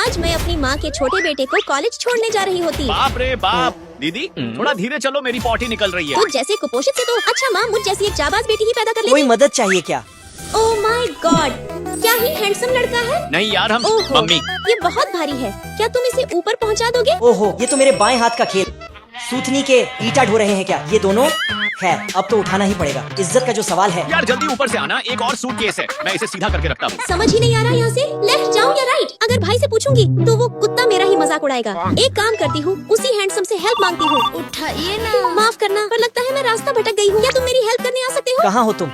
आज मैं अपनी माँ के छोटे बेटे को कॉलेज छोड़ने जा रही होती। बाप रे बाप। दीदी थोड़ा धीरे चलो, मेरी पॉटी निकल रही है। तुझ जैसे कुपोषित से तो अच्छा माँ मुझ जैसी एक जाबाज बेटी ही पैदा कर कोई लेती। मदद चाहिए क्या? ओह माय गॉड, क्या ही हैंडसम लड़का है। नहीं यार, हम ओहो, मम्मी। ये बहुत भारी है, क्या तुम इसे ऊपर पहुँचा दोगे? ओहो, ये तो मेरे बाएं हाथ का खेल। सूथनी के ईटा ढो रहे हैं क्या ये दोनों? खैर अब तो उठाना ही पड़ेगा, इज्जत का जो सवाल है। यार जल्दी ऊपर से आना, एक और सूटकेस है, मैं इसे सीधा करके रखता हूँ। समझ ही नहीं आ रहा यहाँ से लेफ्ट जाऊँ या राइट। अगर भाई से पूछूंगी तो वो कुत्ता मेरा ही मजाक उड़ाएगा। एक काम करती हूँ, उसी हैंडसम से हेल्प मांगती हूँ। उठाइए ना। माफ करना, पर लगता है मैं रास्ता भटक गई हूँ। क्या तुम मेरी हेल्प करने आ सकते हो? कहाँ हो तुम?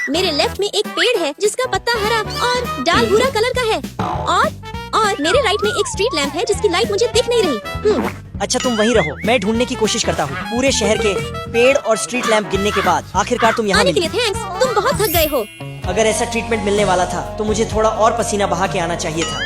मेरे लेफ्ट में एक पेड़ है जिसका पत्ता हरा और डाल भूरा कलर का है, और मेरे राइट में एक स्ट्रीट लैंप है जिसकी लाइट मुझे दिख नहीं रही। अच्छा तुम वहीं रहो, मैं ढूंढने की कोशिश करता हूँ। पूरे शहर के पेड़ और स्ट्रीट लैंप गिनने के बाद आखिरकार तुम यहाँ आने के मिली। लिए थैंक्स, तुम बहुत थक गए हो। अगर ऐसा ट्रीटमेंट मिलने वाला था तो मुझे थोड़ा और पसीना बहा के आना चाहिए था।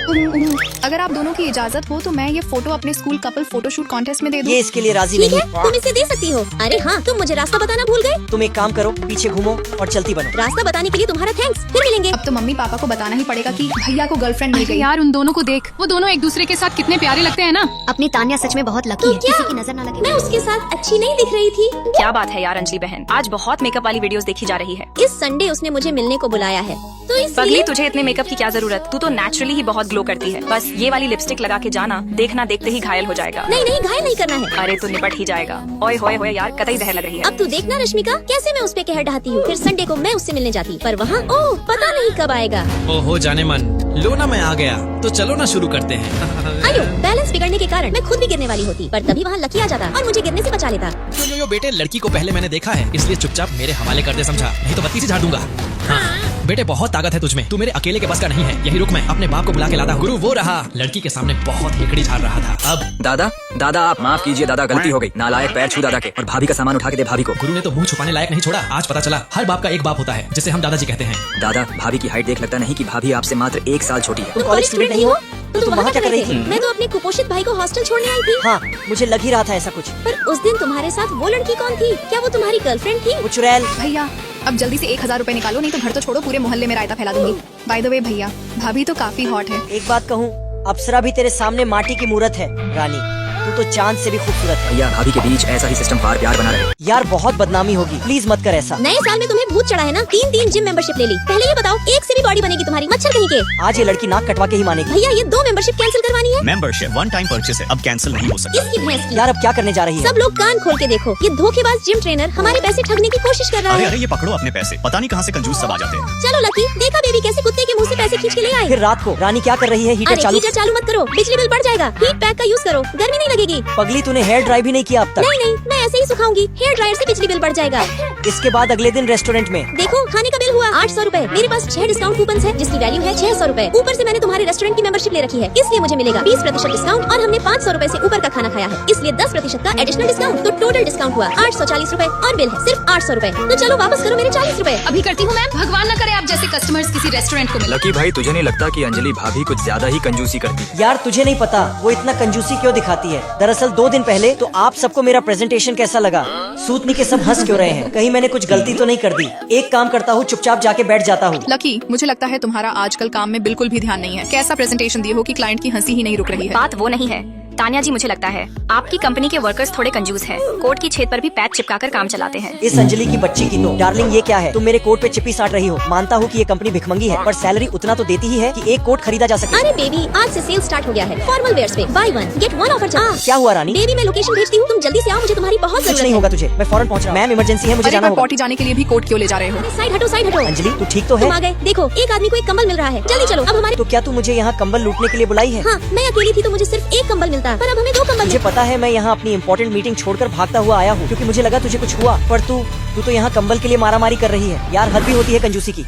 अगर आप दोनों की इजाजत हो तो मैं ये फोटो अपने स्कूल कपल फोटोशूट कॉन्टेस्ट में दे दूं। ये इसके लिए राजी ठीक नहीं। है, तुम इसे दे सकती हो। अरे हाँ, तुम मुझे रास्ता बताना भूल गए। तुम एक काम करो, पीछे घूमो और चलती बनो। रास्ता बताने के लिए तुम्हारा थैंक्स, फिर मिलेंगे। अब तो मम्मी पापा को बताना ही पड़ेगा कि भैया को गर्लफ्रेंड मिल गई। यार उन दोनों को देख, वो दोनों एक दूसरे के साथ कितने प्यारे लगते हैं ना। अपनी तान्या सच में बहुत लकी है, किसी की नजर ना लगे। मैं उसके साथ अच्छी नहीं दिख रही थी। क्या बात है यार अंजलि बहन, आज बहुत मेकअप वाली वीडियोस देखी जा रही है। इस संडे उसने मुझे मिलने को बुलाया है, तो पगली इसलिए तुझे इतने मेकअप की क्या जरूरत, तू तो नेचुरली ही बहुत ग्लो करती है। बस ये वाली लिपस्टिक लगा के जाना, देखना देखते ही घायल हो जाएगा। नहीं नहीं, घायल नहीं करना है। अरे तू निपट ही जाएगा। ओए होए होए यार, कतई जहर लग रही है। अब तू देखना रश्मिका, कैसे मैं उस पे कहर ढाती हूँ। फिर संडे को मैं उससे मिलने जाती, पर वहाँ ओह पता नहीं कब आएगा। ओहो जाने मन, लो ना मैं आ गया, तो चलो ना शुरू करते हैं। आयो, बैलेंस बिगड़ने के कारण मैं खुद भी गिरने वाली होती, पर तभी वहाँ लकी आ जाता और मुझे गिरने से बचा लेता। तो यो बेटे, लड़की को पहले मैंने देखा है, इसलिए चुपचाप मेरे हवाले कर दे, समझा? नहीं तो बत्ती से झाड़ दूंगा। हाँ बेटे, बहुत ताकत है तुझमें, तू मेरे अकेले के बस का नहीं है। यही रुक, मैं अपने बाप को बुला के लाता हूँ। गुरु वो रहा, लड़की के सामने बहुत हेकड़ी झाड़ रहा था। अब दादा दादा आप माफ कीजिए दादा, गलती हो गई। नालायक, पैर छू दादा के, और भाभी का सामान उठा के दे भाभी को। गुरु ने तो मुंह छुपाने लायक नहीं छोड़ा। आज पता चला हर बाप का एक बाप होता है, जिसे हम दादाजी कहते हैं। दादा भाभी की हाइट देख लगता नहीं कि भाभी आपसे मात्र 1 साल छोटी है। तुम कॉलेज स्टूडेंट नहीं हो तो तुम वहाँ क्या कर रही थी? मैं तो अपने कुपोषित भाई को हॉस्टल छोड़ने आई थी। हाँ मुझे लग ही रहा था ऐसा कुछ। पर उस दिन तुम्हारे साथ वो लड़की कौन थी? क्या वो तुम्हारी गर्लफ्रेंड थी? वो चुड़ैल। भैया अब जल्दी से 1000 रुपए निकालो, नहीं तो घर तो छोड़ो पूरे मोहल्ले में रायता फैला दूंगी। बाय द वे भैया, भाभी तो काफी हॉट है। एक बात कहूँ, अप्सरा भी तेरे सामने माटी की मूरत है। रानी तू तो चांद से भी खूबसूरत है। भैया भाभी के बीच ऐसा ही सिस्टम बार प्यार बना रहे। यार बहुत बदनामी होगी, प्लीज मत कर ऐसा। नए साल में तुम्हें भूत चढ़ा है ना, 3 जिम मेंबरशिप ले ली। पहले ये बताओ, एक से भी बॉडी बनेगी तुम्हारी? मच्छर कहीं के। आज ये लड़की नाक कटवा के ही मानेगी। भैया ये 2 मेंबरशिप कैंसिल करवानी है। मेंबरशिप 1 टाइम परचेस है, अब कैंसिल नहीं हो सकता। इसकी भैंस की। यार अब क्या करने जा रही है? सब लोग कान खोल के देखो, ये धोखेबाज जिम ट्रेनर हमारे पैसे ठगने की कोशिश कर रहा अरे है। अरे, ये पकड़ो अपने पैसे, पता नहीं कहाँ से कंजूस सब आ जाते हैं। चलो लकी, देखा बेबी कैसे कुत्ते के मुंह से पैसे खींच के ले आए। फिर रात को रानी क्या कर रही है? हीटर अरे चालू। हीटर चालू मत करो, बिजली बिल बढ़ जाएगा। हीट पैक का यूज करो, गर्मी नहीं लगेगी। पगली तूने हेयर ड्राई भी नहीं किया अब तक। नहीं नहीं, मैं ऐसे ही सुखाऊंगी। हेयर ड्रायर से बिजली बिल बढ़ जाएगा। इसके बाद अगले दिन रेस्टोरेंट में देखो खाने का बिल हुआ 800 रूपए। मेरे पास 6 डिस्काउंट कूपन है जिसकी वैल्यू है 600 रूपए। ऊपर से मैंने तुम्हारे रेस्टोरेंट की मेंबरशिप ले रखी है, इसलिए मुझे मिलेगा 20% डिस्काउंट, और हमने 500 रूपए से ऊपर का खाना खाया है, इसलिए 10% का एडिशनल डिस्काउंट। तो टोटल डिस्काउंट हुआ 840 रूपए, और बिल है सिर्फ 800 रूपए। तो चलो वापस करो मेरे 40 रूपए। अभी करती हूँ मैम, भगवान न करे आप जैसे कस्टमर्स किसी रेस्टोरेंट को मिले। लकी भाई तुझे नहीं लगता कि अंजलि भाभी कुछ ज्यादा ही कंजूसी करती है? यार तुझे नहीं पता वो इतना कंजूसी क्यों दिखाती है। दरअसल 2 दिन पहले तो आप सबको मेरा प्रेजेंटेशन कैसा लगा? सूतनी के सब हंस क्यों रहे हैं? कहीं मैंने कुछ गलती तो नहीं कर दी? एक काम करता हूँ, चुपचाप जाके बैठ जाता हूँ। लकी मुझे लगता है तुम्हारा आजकल काम में बिल्कुल भी ध्यान नहीं है। कैसा प्रेजेंटेशन दिए हो कि क्लाइंट की हंसी ही नहीं रुक रही है। बात वो नहीं है तान्या जी, मुझे लगता है आपकी कंपनी के वर्कर्स थोड़े कंजूस हैं। कोट की छेद पर भी पैच चिपकाकर काम चलाते हैं। इस अंजलि की बच्ची की तो डार्लिंग ये क्या है? तुम मेरे कोट पे चिप्पी साट रही हो। मानता हूँ कि ये कंपनी भिखमंगी है, पर सैलरी उतना तो देती ही है कि एक कोट खरीदा जा सके। अरे बेबी, आज से सेल स्टार्ट हो गया है। फॉर्मल वेयर्स पे बाय 1 गेट 1 ऑफर चल। क्या हुआ रानी? बेबी मैं लोकेशन भेजती हूँ, तुम जल्दी से आओ, मुझे तुम्हारी बहुत कुछ जरूरत नहीं है। होगा तुझे, मैं फौरन पहुँच रहा हूँ। मैम इमरजेंसी है, मुझे अरे जाना पर होगा। पॉटी जाने के लिए भी कोट क्यों ले जा रहे हो? साइड हटो, साइड हटो। अंजलि तू ठीक तो है? तुम आ गए, देखो एक आदमी को एक कंबल मिल रहा है। जल्दी चलो अब हमारे। तो क्या तू मुझे यहाँ कंबल लूटने के लिए बुलाई है? हाँ, मैं अकेली थी तो मुझे सिर्फ एक कंबल मिलता, पर अब हमें 2 कंबल। मुझे पता है, मैं यहाँ अपनी इम्पोर्टेंट मीटिंग छोड़कर भागता हुआ आया हूँ, क्योंकि मुझे लगा तुझे कुछ हुआ। पर तू तो यहाँ कंबल के लिए मारामारी कर रही है। यार हद भी होती है कंजूसी की।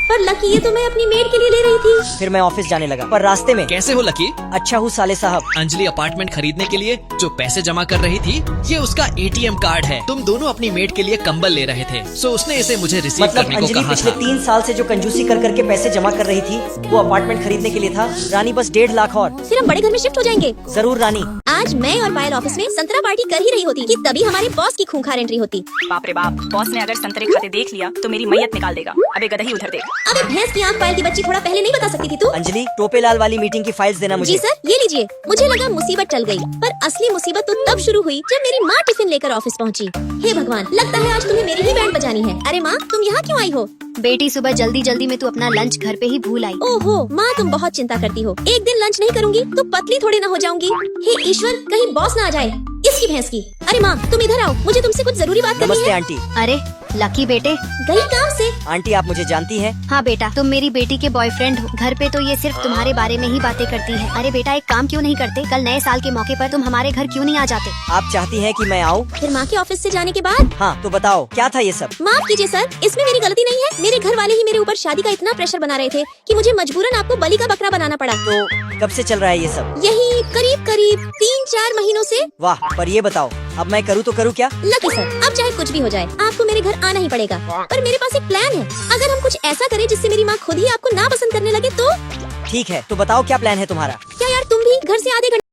पर लकी ये तो मैं अपनी मेड के लिए ले रही थी। फिर मैं ऑफिस जाने लगा, पर रास्ते में। कैसे हो लकी? अच्छा हूँ साले साहब। अंजलि अपार्टमेंट खरीदने के लिए जो पैसे जमा कर रही थी, ये उसका ATM कार्ड है। तुम दोनों अपनी मेड के लिए कंबल ले रहे थे, सो उसने इसे मुझे रिसीव मतलब करने को अंजलि कहा पिछले था। 3 साल से जो कंजूसी कर करके पैसे जमा कर रही थी, वो अपार्टमेंट खरीदने के लिए था। रानी बस 1.5 लाख और। फिर हम बड़े घर में शिफ्ट हो जाएंगे। जरूर रानी। आज मैं और पायल ऑफिस में संतरा पार्टी कर ही रही होती कि तभी हमारे बॉस की खूंखार एंट्री होती। बाप रे बाप, बॉस ने अगर संतरे खाते देख लिया तो मेरी मैयत निकाल देगा। अबे गधा ही उधर देख। अबे भैंस की आंख पायल की बच्ची, थोड़ा पहले नहीं बता सकती थी तू? अंजलि, टोपेलाल वाली मीटिंग की फाइल्स देना मुझे। जी सर, ये लीजिए। मुझे लगा मुसीबत टल गई, पर असली मुसीबत तो तब शुरू हुई जब मेरी माँ टिफिन लेकर ऑफिस पहुँची। हे भगवान, लगता है आज तुम्हें मेरी ही बैंड बजानी है। अरे माँ, तुम यहाँ क्यों आई हो? बेटी सुबह जल्दी जल्दी में तू अपना लंच घर पे ही भूल आई। ओहो माँ, तुम बहुत चिंता करती हो। एक दिन लंच नहीं करूँगी तो पतली थोड़ी ना हो जाऊंगी। हे ईश्वर, कहीं बॉस ना आ जाए इसकी भैंस की। अरे माँ, तुम इधर आओ, मुझे तुमसे कुछ जरूरी बात करनी नमस्ते है। आंटी। अरे लकी बेटे। गई काम से। आंटी, आप मुझे जानती हैं? हाँ बेटा, तुम मेरी बेटी के बॉयफ्रेंड हो। घर पे तो ये सिर्फ तुम्हारे बारे में ही बातें करती है। अरे बेटा, एक काम क्यों नहीं करते? कल नए साल के मौके पर तुम हमारे घर क्यों नहीं आ जाते? आप चाहती हैं कि मैं आऊँ? फिर माँ के ऑफिस से जाने के बाद? हाँ, तो बताओ क्या था ये सब? माफ कीजिए सर, इसमें मेरी गलती नहीं है। मेरे घर वाले ही मेरे ऊपर शादी का इतना प्रेशर बना रहे थे कि मुझे मजबूरन आपको बलि का बकरा बनाना पड़ा। तो कब से चल रहा है ये सब? यही करीब 3-4 महीनों से। वाह, पर ये बताओ, अब मैं करूँ तो करूँ क्या? लकी सर, अब चाहे कुछ भी हो जाए, आपको मेरे घर आना ही पड़ेगा। पर मेरे पास एक प्लान है। अगर हम कुछ ऐसा करें जिससे मेरी माँ खुद ही आपको ना पसंद करने लगे तो? ठीक है, तो बताओ क्या प्लान है तुम्हारा? क्या यार, तुम भी घर से आधे घंटे